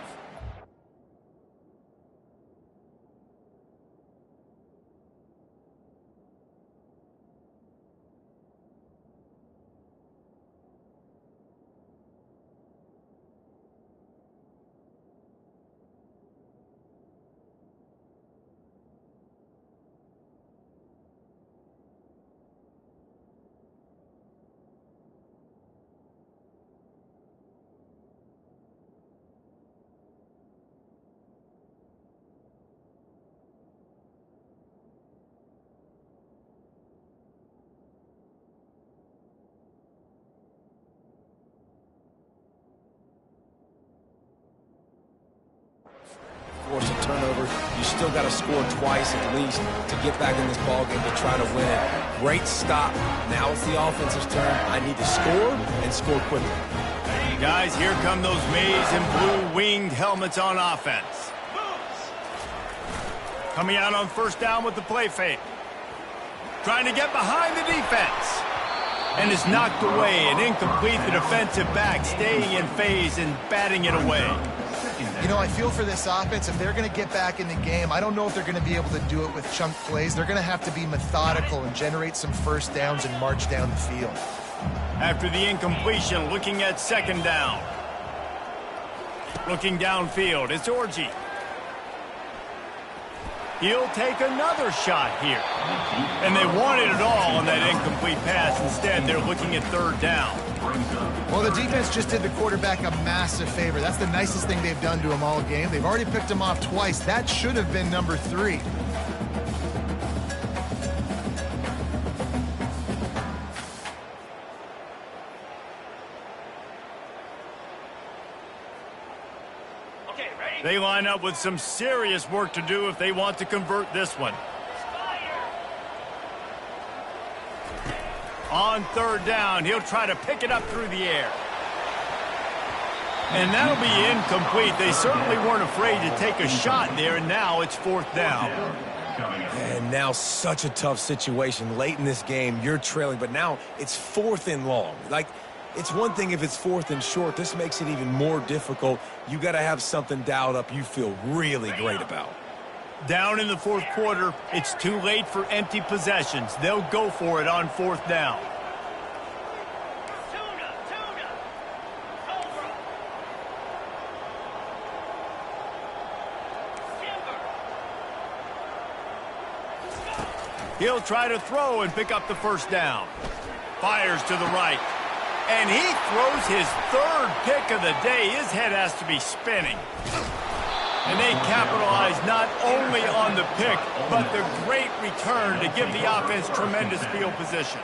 Force a turnover. You still got to score twice at least to get back in this ballgame to try to win it. Great stop. Now it's the offense's turn. I need to score and score quickly. Guys, here come those maize and blue winged helmets on offense. Coming out on first down with the play fake. Trying to get behind the defense. And is knocked away and incomplete. The defensive back staying in phase and batting it away. You know, I feel for this offense, if they're going to get back in the game, I don't know if they're going to be able to do it with chunk plays. They're going to have to be methodical and generate some first downs and march down the field. After the incompletion, looking at second down. Looking downfield, it's Orji. He'll take another shot here. And they wanted it all on that incomplete pass. Instead, they're looking at third down. Well, the defense just did the quarterback a massive favor. That's the nicest thing they've done to him all game. They've already picked him off twice. That should have been number 3. They line up with some serious work to do if they want to convert this one. On third down, he'll try to pick it up through the air. And that'll be incomplete. They certainly weren't afraid to take a shot there, and now it's fourth down. And now such a tough situation. Late in this game, you're trailing, but now it's 4th and long. Like, it's one thing if it's 4th and short. This makes it even more difficult. You got to have something dialed up you feel really great about. Down in the fourth quarter, it's too late for empty possessions. They'll go for it on fourth down. He'll try to throw and pick up the first down. Fires to the right. And he throws his 3rd pick of the day. His head has to be spinning. And they capitalize not only on the pick, but the great return to give the offense tremendous field position.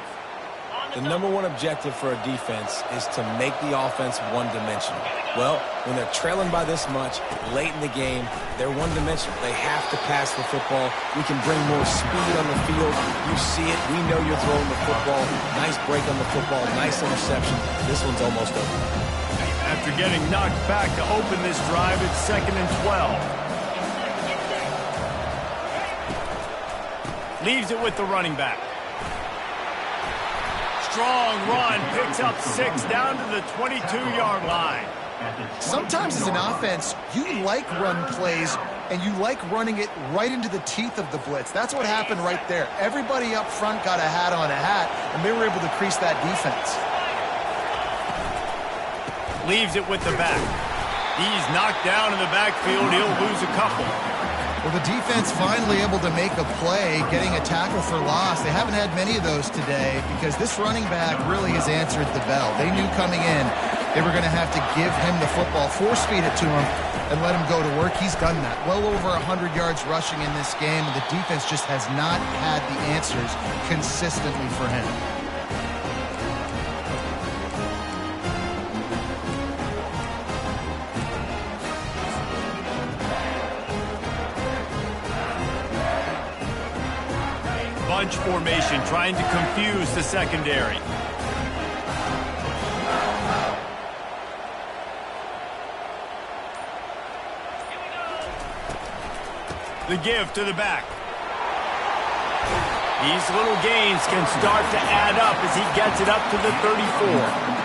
The number one objective for a defense is to make the offense one-dimensional. Well, when they're trailing by this much, late in the game, they're one-dimensional. They have to pass the football. We can bring more speed on the field. You see it. We know you're throwing the football. Nice break on the football. Nice interception. This one's almost over. After getting knocked back to open this drive, it's 2nd and 12. Leaves it with the running back. Strong run, picks up 6 down to the 22-yard line. Sometimes as an offense, you like run plays, and you like running it right into the teeth of the blitz. That's what happened right there. Everybody up front got a hat on a hat, and they were able to crease that defense. Leaves it with the back. He's knocked down in the backfield. He'll lose a couple. Well, the defense finally able to make a play, getting a tackle for loss. They haven't had many of those today because this running back really has answered the bell. They knew coming in they were going to have to give him the football, force feed it to him, and let him go to work. He's done that. Well over 100 yards rushing in this game, and the defense just has not had the answers consistently for him. Bunch formation, trying to confuse the secondary. The give to the back. These little gains can start to add up as he gets it up to the 34.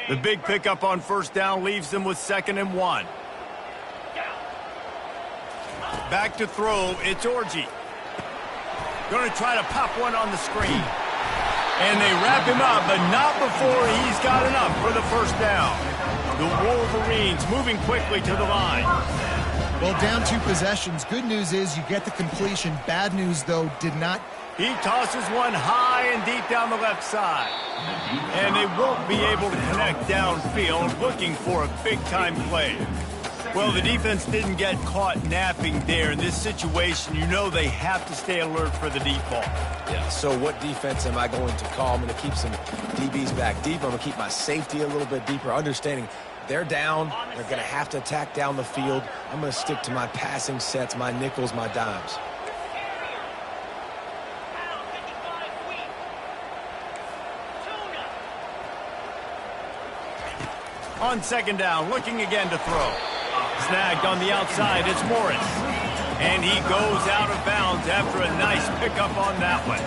The big pickup on first down leaves them with 2nd and 1. Back to throw, it's Orji. Going to try to pop one on the screen. And they wrap him up, but not before he's got enough for the first down. The Wolverines moving quickly to the line. Well, down 2 possessions. Good news is you get the completion. Bad news, though, did not. He tosses one high and deep down the left side. And they won't be able to connect downfield, looking for a big-time play. Well, the defense didn't get caught napping there. In this situation, you know they have to stay alert for the deep ball. Yeah, so what defense am I going to call? I'm going to keep some DBs back deep. I'm going to keep my safety a little bit deeper, understanding they're down. They're going to have to attack down the field. I'm going to stick to my passing sets, my nickels, my dimes. On second down, looking again to throw. Snagged on the outside, it's Morris. And he goes out of bounds after a nice pickup on that one.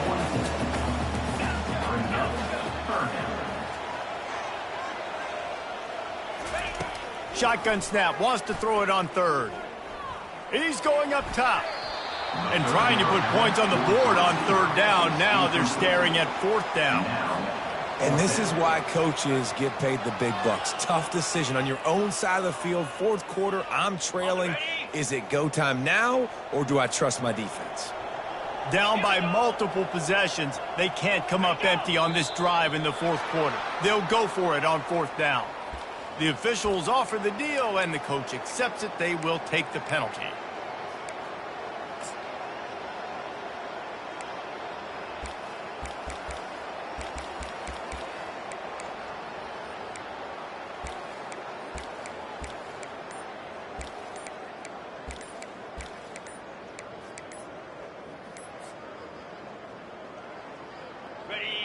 Shotgun snap, wants to throw it on third. He's going up top. And trying to put points on the board on third down. Now they're staring at fourth down. And this is why coaches get paid the big bucks. Tough decision on your own side of the field. Fourth quarter, I'm trailing. Is it go time now, or do I trust my defense? Down by multiple possessions, they can't come up empty on this drive in the fourth quarter. They'll go for it on fourth down. The officials offer the deal, and the coach accepts it. They will take the penalty.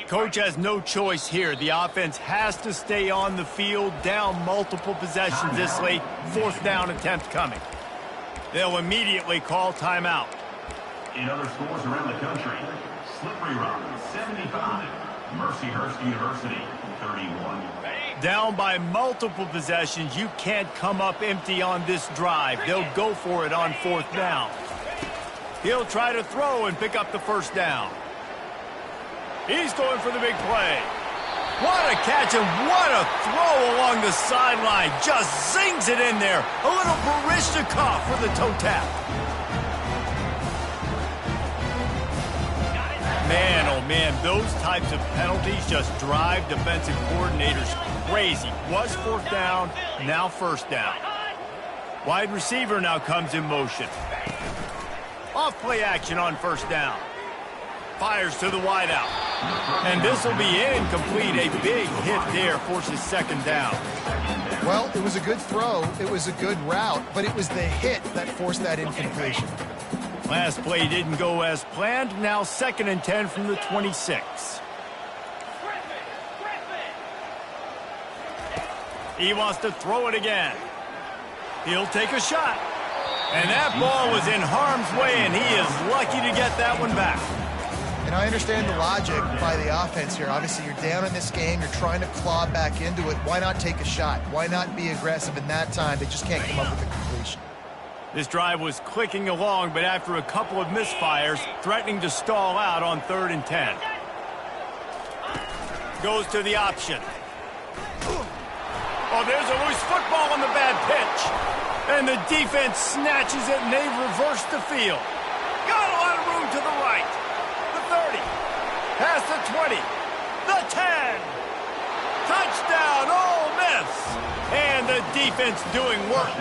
Coach has no choice here. The offense has to stay on the field, down multiple possessions this late. Fourth down attempt coming. They'll immediately call timeout. In other schools around the country, Slippery Rock, 75. Mercyhurst University, 31. Down by multiple possessions, you can't come up empty on this drive. They'll go for it on fourth down. He'll try to throw and pick up the first down. He's going for the big play. What a catch and what a throw along the sideline. Just zings it in there. A little Barishnikov for the toe tap. Man, oh man, those types of penalties just drive defensive coordinators crazy. Was fourth down, now first down. Wide receiver now comes in motion. Off play action on first down. Fires to the wideout. And this will be incomplete. A big hit there forces second down. Well, it was a good throw. It was a good route, but it was the hit that forced that incompletion. Last play didn't go as planned. Now 2nd and 10 from the 26. He wants to throw it again. He'll take a shot. And that ball was in harm's way, and he is lucky to get that one back. And I understand the logic by the offense here. Obviously, you're down in this game. You're trying to claw back into it. Why not take a shot? Why not be aggressive in that time? They just can't come up with a completion. This drive was clicking along, but after a couple of misfires, threatening to stall out on 3rd and 10. Goes to the option. Oh, there's a loose football on the bad pitch. And the defense snatches it, and they reverse the field. Got a lot of room to the right. 30, past the 20, the 10, touchdown, Ole Miss, and the defense doing work.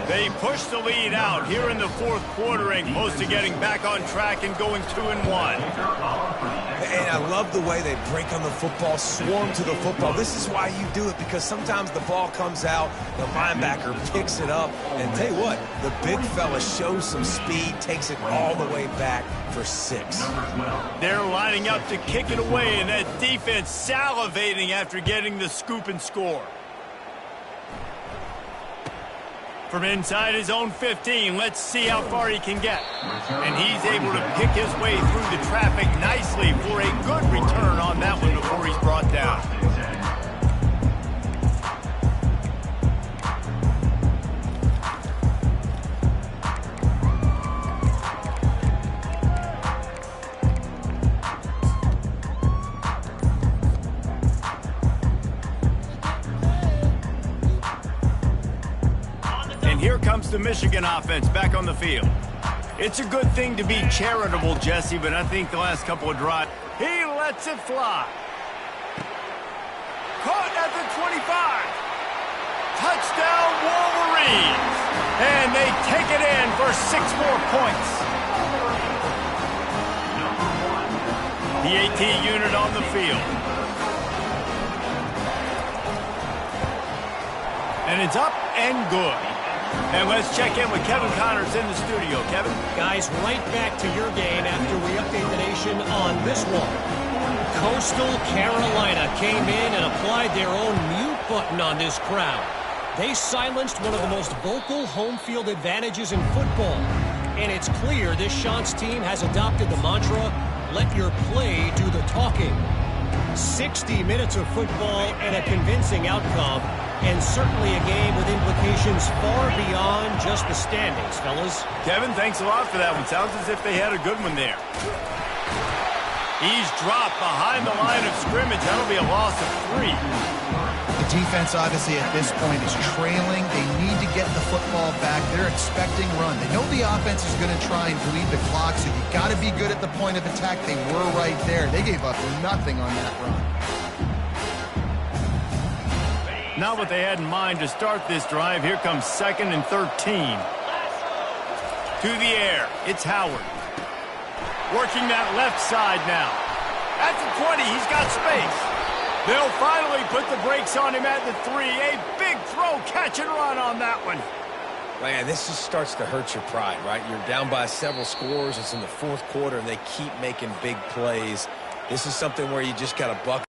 They push the lead out here in the fourth quarter and close to getting back on track and going 2-1. And I love the way they break on the football, swarm to the football. This is why you do it, because sometimes the ball comes out, the linebacker picks it up, and tell you what, the big fella shows some speed, takes it all the way back for 6. They're lining up to kick it away, and that defense salivating after getting the scoop and score. From inside his own 15, let's see how far he can get. And he's able to pick his way through the traffic nicely for a good return on that one before he's brought down. Here comes the Michigan offense back on the field. It's a good thing to be charitable, Jesse, but I think the last couple of drives, he lets it fly. Caught at the 25. Touchdown, Wolverines. And they take it in for 6 more points. The AT unit on the field. And it's up and good. And let's check in with Kevin Connors in the studio. Kevin? Guys, right back to your game after we update the nation on this one. Coastal Carolina came in and applied their own mute button on this crowd. They silenced one of the most vocal home field advantages in football. And it's clear this Chants team has adopted the mantra, let your play do the talking. 60 minutes of football and a convincing outcome, and certainly a game with implications far beyond just the standings, fellas. Kevin, thanks a lot for that one. Sounds as if they had a good one there. He's dropped behind the line of scrimmage. That'll be a loss of 3. The defense, obviously, at this point is trailing. They need to get the football back. They're expecting run. They know the offense is going to try and bleed the clock, so you got to be good at the point of attack. They were right there. They gave up nothing on that run. Not what they had in mind to start this drive. Here comes 2nd and 13. To the air. It's Howard. Working that left side now. At the 20, he's got space. They'll finally put the brakes on him at the 3. A big throw, catch and run on that one. Man, this just starts to hurt your pride, right? You're down by several scores. It's in the 4th quarter, and they keep making big plays. This is something where you just got to buckle